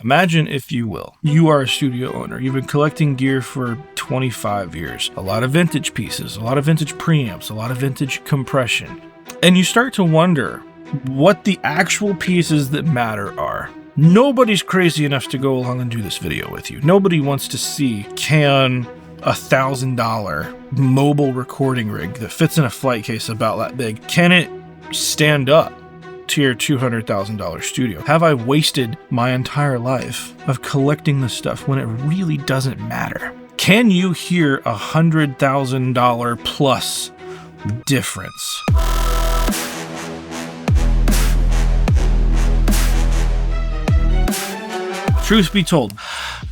Imagine, if you will, you are a studio owner. You've been collecting gear for 25 years. A lot of vintage pieces, a lot of vintage preamps, a lot of vintage compression. And you start to wonder what the actual pieces that matter are. Nobody's crazy enough to go along and do this video with you. Nobody wants to see, can a $1,000 mobile recording rig that fits in a flight case about that big, can it stand up to your $200,000 studio? Have I wasted my entire life of collecting this stuff when it really doesn't matter? Can you hear $100,000 plus difference? Truth be told,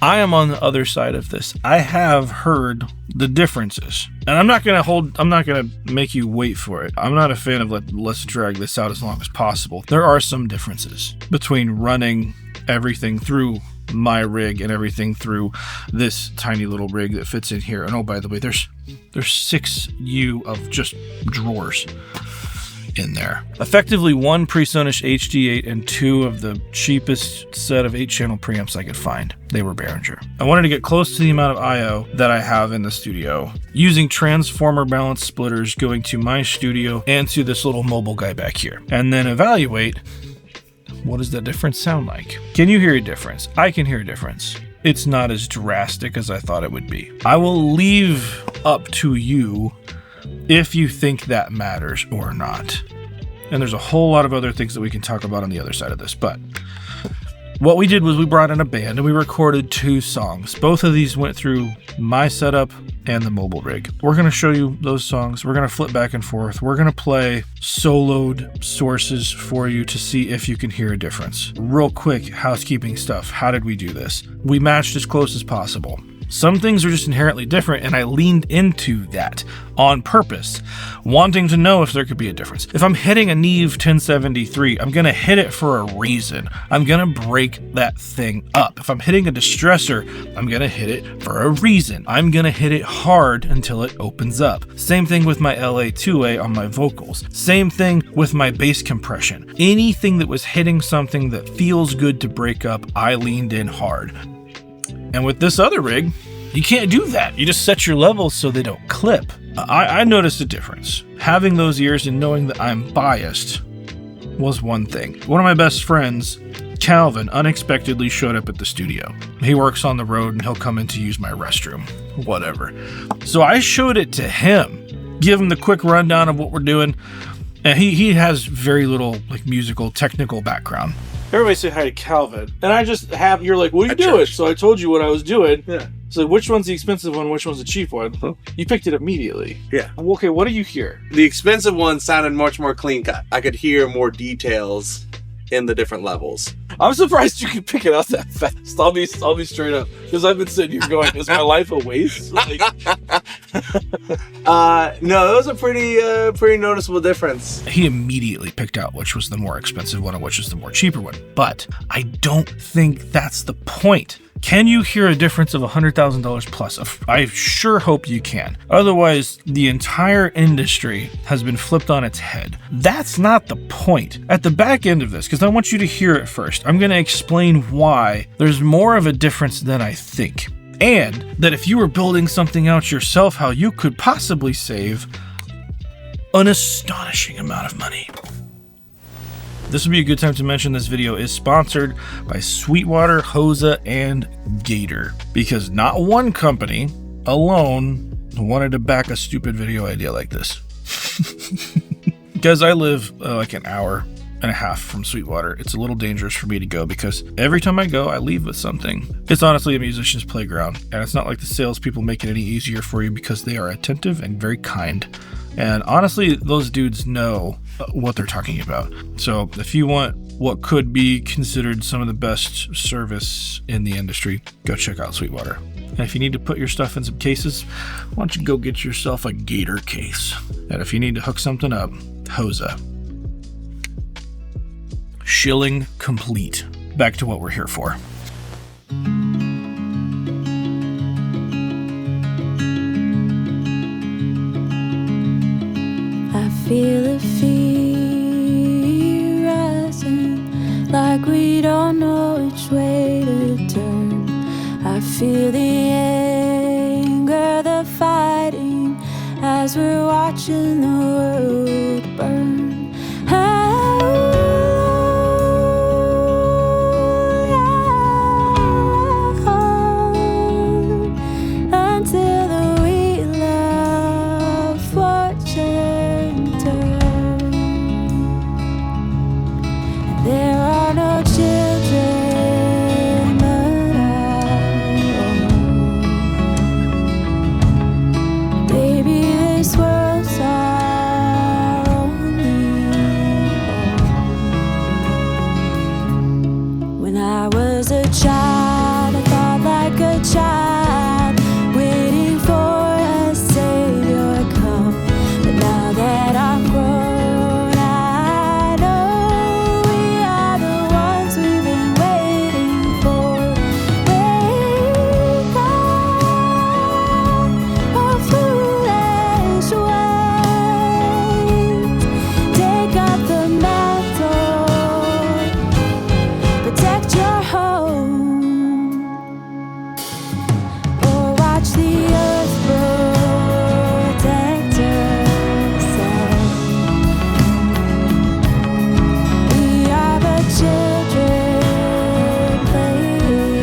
I am on the other side of this. I have heard the differences, and I'm not gonna make you wait for it. I'm not a fan of let's drag this out as long as possible. There are some differences between running everything through my rig and everything through this tiny little rig that fits in here. And oh, by the way, there's 6U of just drawers in there. Effectively 1 PreSonus HD8 and 2 of the cheapest set of 8-channel preamps I could find. They were Behringer. I wanted to get close to the amount of I/O that I have in the studio using transformer balance splitters going to my studio and to this little mobile guy back here, and then evaluate, what does that difference sound like? Can you hear a difference? I can hear a difference. It's not as drastic as I thought it would be. I will leave up to you if you think that matters or not. And there's a whole lot of other things that we can talk about on the other side of this, but what we did was we brought in a band and we recorded 2 songs. Both of these went through my setup and the mobile rig. We're going to show you those songs. We're going to flip back and forth. We're going to play soloed sources for you to see if you can hear a difference. Real quick housekeeping stuff. How did we do this? We matched as close as possible. Some things are just inherently different, and I leaned into that on purpose, wanting to know if there could be a difference. If I'm hitting a Neve 1073, I'm going to hit it for a reason. I'm going to break that thing up. If I'm hitting a distressor, I'm going to hit it for a reason. I'm going to hit it hard until it opens up. Same thing with my LA2A on my vocals. Same thing with my bass compression. Anything that was hitting something that feels good to break up, I leaned in hard. And with this other rig, you can't do that. You just set your levels so they don't clip. I noticed a difference. Having those ears and knowing that I'm biased was one thing. One of my best friends, Calvin, unexpectedly showed up at the studio. He works on the road and he'll come in to use my restroom, whatever. So I showed it to him, give him the quick rundown of what we're doing. And he has very little musical technical background. Everybody say hi to Calvin. And I just have, you're like, what are you doing? So I told you what I was doing. Yeah. So which one's the expensive one? Which one's the cheap one? Huh? You picked it immediately. Yeah. Okay, what do you hear? The expensive one sounded much more clean cut. I could hear more details in the different levels. I'm surprised you could pick it out that fast. I'll be straight up. Because I've been sitting here going, is my life a waste? No, it was a pretty noticeable difference. He immediately picked out which was the more expensive one and which was the more cheaper one. But I don't think that's the point. Can you hear a difference of $100,000 plus? I sure hope you can. Otherwise, the entire industry has been flipped on its head. That's not the point. At the back end of this, because I want you to hear it first, I'm going to explain why there's more of a difference than I think. And that if you were building something out yourself, how you could possibly save an astonishing amount of money. This would be a good time to mention this video is sponsored by Sweetwater, Hosa, and Gator. Because not one company alone wanted to back a stupid video idea like this. Because I live like an hour and a half from Sweetwater. It's a little dangerous for me to go because every time I go, I leave with something. It's honestly a musician's playground. And it's not like the salespeople make it any easier for you because they are attentive and very kind. And honestly, those dudes know what they're talking about. So if you want what could be considered some of the best service in the industry, go check out Sweetwater. And if you need to put your stuff in some cases, why don't you go get yourself a Gator case? And if you need to hook something up, Hosa. Shilling complete. Back to what we're here for. I feel a fear rising, like we don't know which way to return. I feel the anger, the fighting, as we're watching the world burn. Until the wheel of fortune turns. There are no children but our own. Baby, this world's our only home. When I was a child, I thought like a child, waiting for a savior come. But now that I'm grown, I know we are the ones we've been waiting for. Wake up, oh foolish ways. Take up the mantle, protect your home. Or watch the earth protect herself. We are the children playing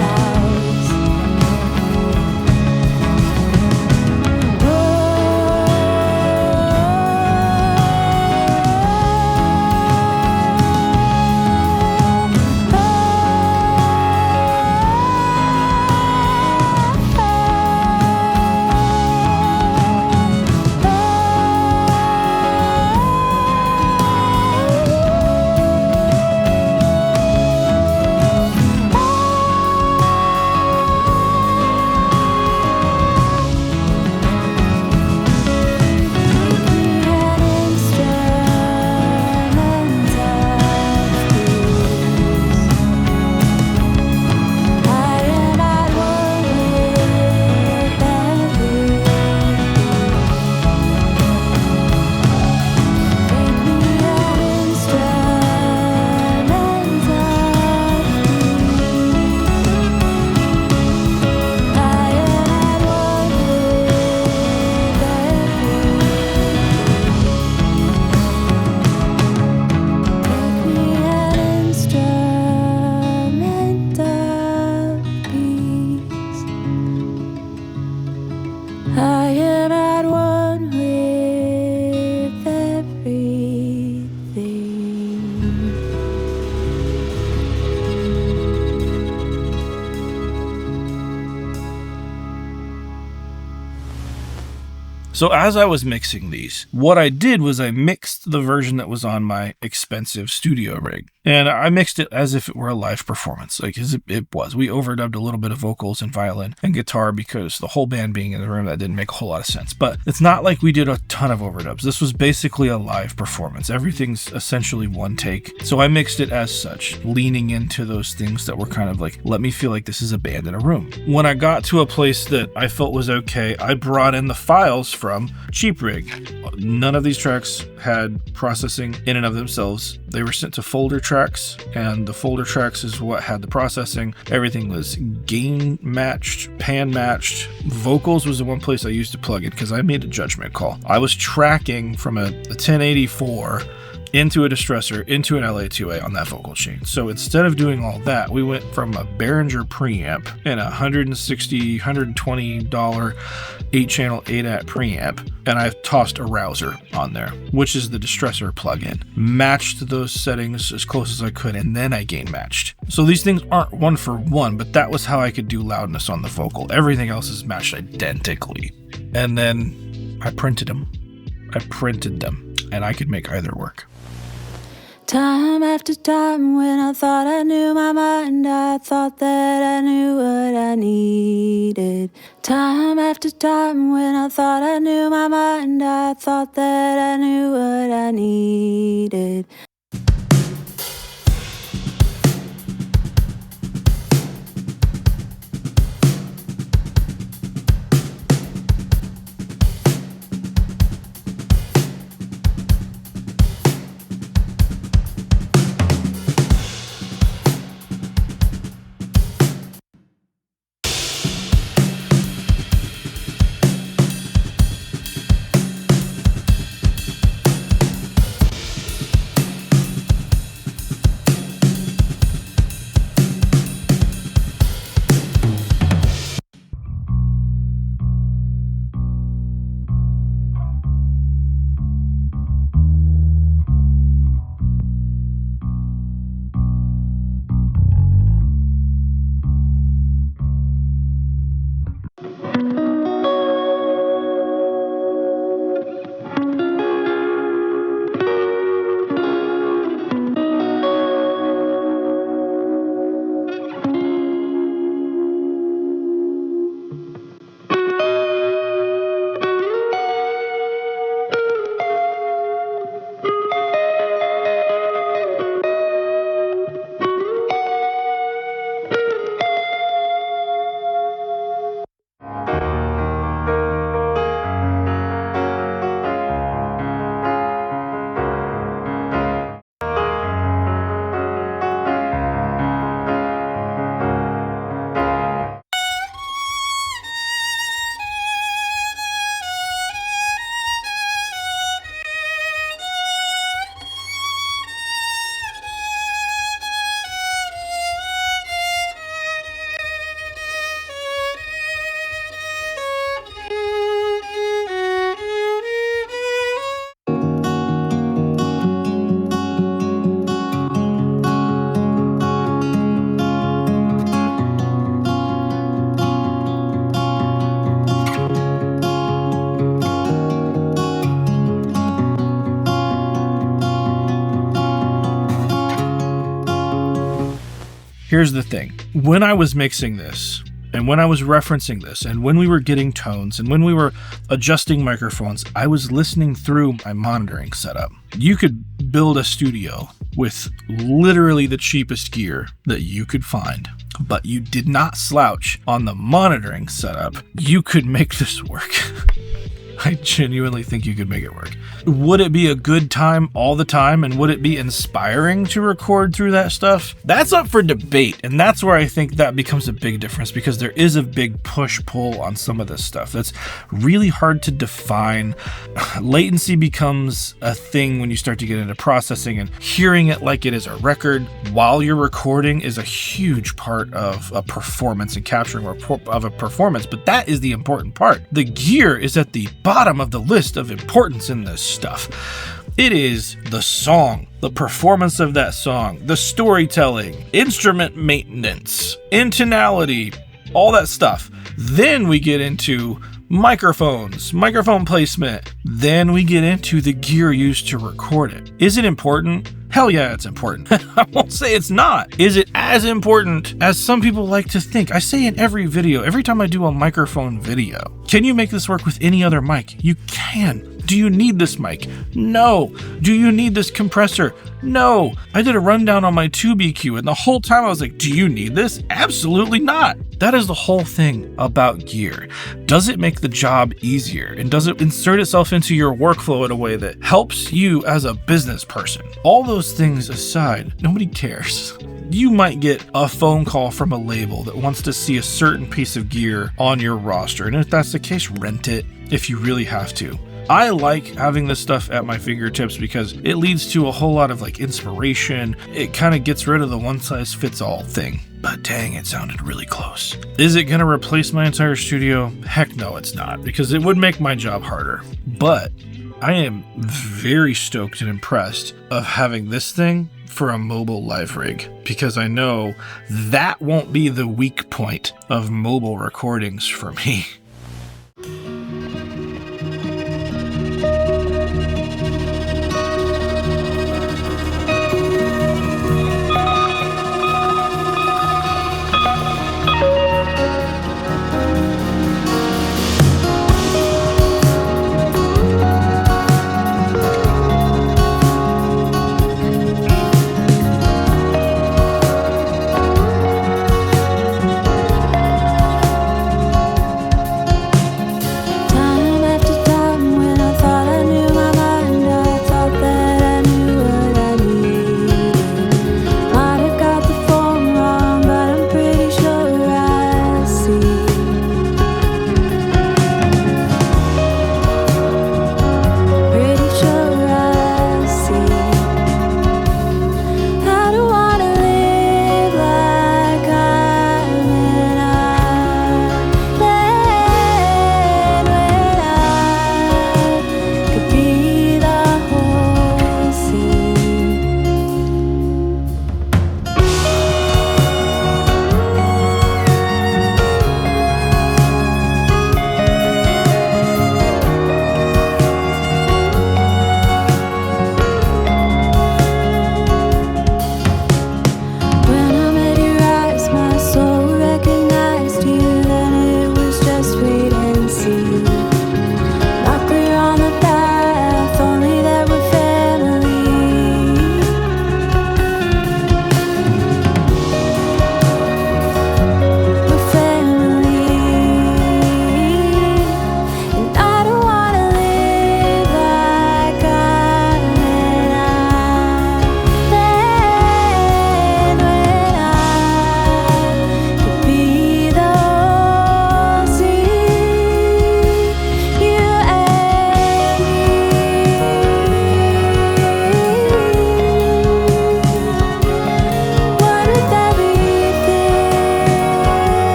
house. I am at one with everything. So as I was mixing these, what I did was I mixed the version that was on my expensive studio rig. And I mixed it as if it were a live performance, like as it was. We overdubbed a little bit of vocals and violin and guitar because the whole band being in the room, that didn't make a whole lot of sense. But it's not like we did a ton of overdubs. This was basically a live performance. Everything's essentially one take. So I mixed it as such, leaning into those things that were kind of like, let me feel like this is a band in a room. When I got to a place that I felt was okay, I brought in the files from Cheap Rig. None of these tracks had processing in and of themselves. They were sent to folder tracks, and the folder tracks is what had the processing. Everything was gain matched, pan matched. Vocals was the one place I used to plug in because I made a judgment call. I was tracking from a 1084 into a distressor, into an LA2A on that vocal chain. So instead of doing all that, we went from a Behringer preamp and a $160, $120 8-channel ADAT preamp, and I tossed a rouser on there, which is the distressor plugin. Matched those settings as close as I could, and then I gain matched. So these things aren't one for one, but that was how I could do loudness on the vocal. Everything else is matched identically. And then I printed them, and I could make either work. Time after time when I thought I knew my mind, I thought that I knew what I needed. Time after time when I thought I knew my mind, I thought that I knew what I needed. Here's the thing. When I was mixing this, and when I was referencing this, and when we were getting tones, and when we were adjusting microphones, I was listening through my monitoring setup. You could build a studio with literally the cheapest gear that you could find, but you did not slouch on the monitoring setup. You could make this work. I genuinely think you could make it work. Would it be a good time all the time? And would it be inspiring to record through that stuff? That's up for debate. And that's where I think that becomes a big difference, because there is a big push-pull on some of this stuff. That's really hard to define. Latency becomes a thing when you start to get into processing, and hearing it like it is a record while you're recording is a huge part of a performance and capturing of a performance. But that is the important part. The gear is at the bottom of the list of importance in this stuff. It is the song, the performance of that song, the storytelling, instrument maintenance, intonality, all that stuff. Then we get into microphones, microphone placement. Then we get into the gear used to record it. Is it important? Hell yeah, it's important. I won't say it's not. Is it as important as some people like to think? I say in every video, every time I do a microphone video, can you make this work with any other mic? You can. Do you need this mic? No. Do you need this compressor? No. I did a rundown on my tube EQ, and the whole time I was like, do you need this? Absolutely not. That is the whole thing about gear. Does it make the job easier? And does it insert itself into your workflow in a way that helps you as a business person? All those things aside, nobody cares. You might get a phone call from a label that wants to see a certain piece of gear on your roster. And if that's the case, rent it if you really have to. I like having this stuff at my fingertips because it leads to a whole lot of inspiration. It kind of gets rid of the one-size-fits-all thing. But dang, it sounded really close. Is it going to replace my entire studio? Heck no, it's not, because it would make my job harder. But I am very stoked and impressed of having this thing for a mobile live rig, because I know that won't be the weak point of mobile recordings for me.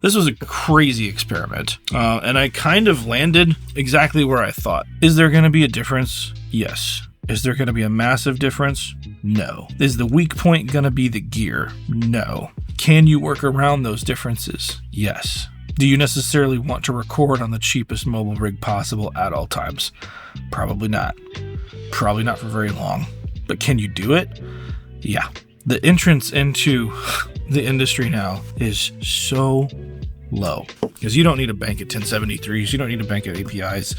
This was a crazy experiment, and I kind of landed exactly where I thought. Is there going to be a difference? Yes. Is there going to be a massive difference? No. Is the weak point going to be the gear? No. Can you work around those differences? Yes. Do you necessarily want to record on the cheapest mobile rig possible at all times? Probably not. Probably not for very long. But can you do it? Yeah. The entrance into the industry now is so low because you don't need a bank at 1073s. You don't need a bank at APIs.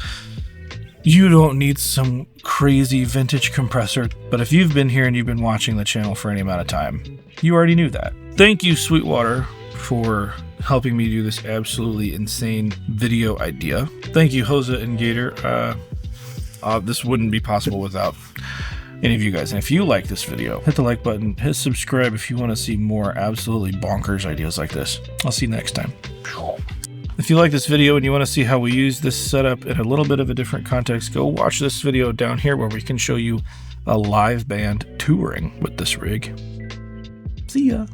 You don't need some crazy vintage compressor. But if you've been here and you've been watching the channel for any amount of time, you already knew that. Thank you, Sweetwater, for helping me do this absolutely insane video idea. Thank you, Hosa and Gator. This wouldn't be possible without any of you guys. And if you like this video, hit the like button, hit subscribe if you want to see more absolutely bonkers ideas like this. I'll see you next time. If you like this video and you want to see how we use this setup in a little bit of a different context, go watch this video down here where we can show you a live band touring with this rig. See ya.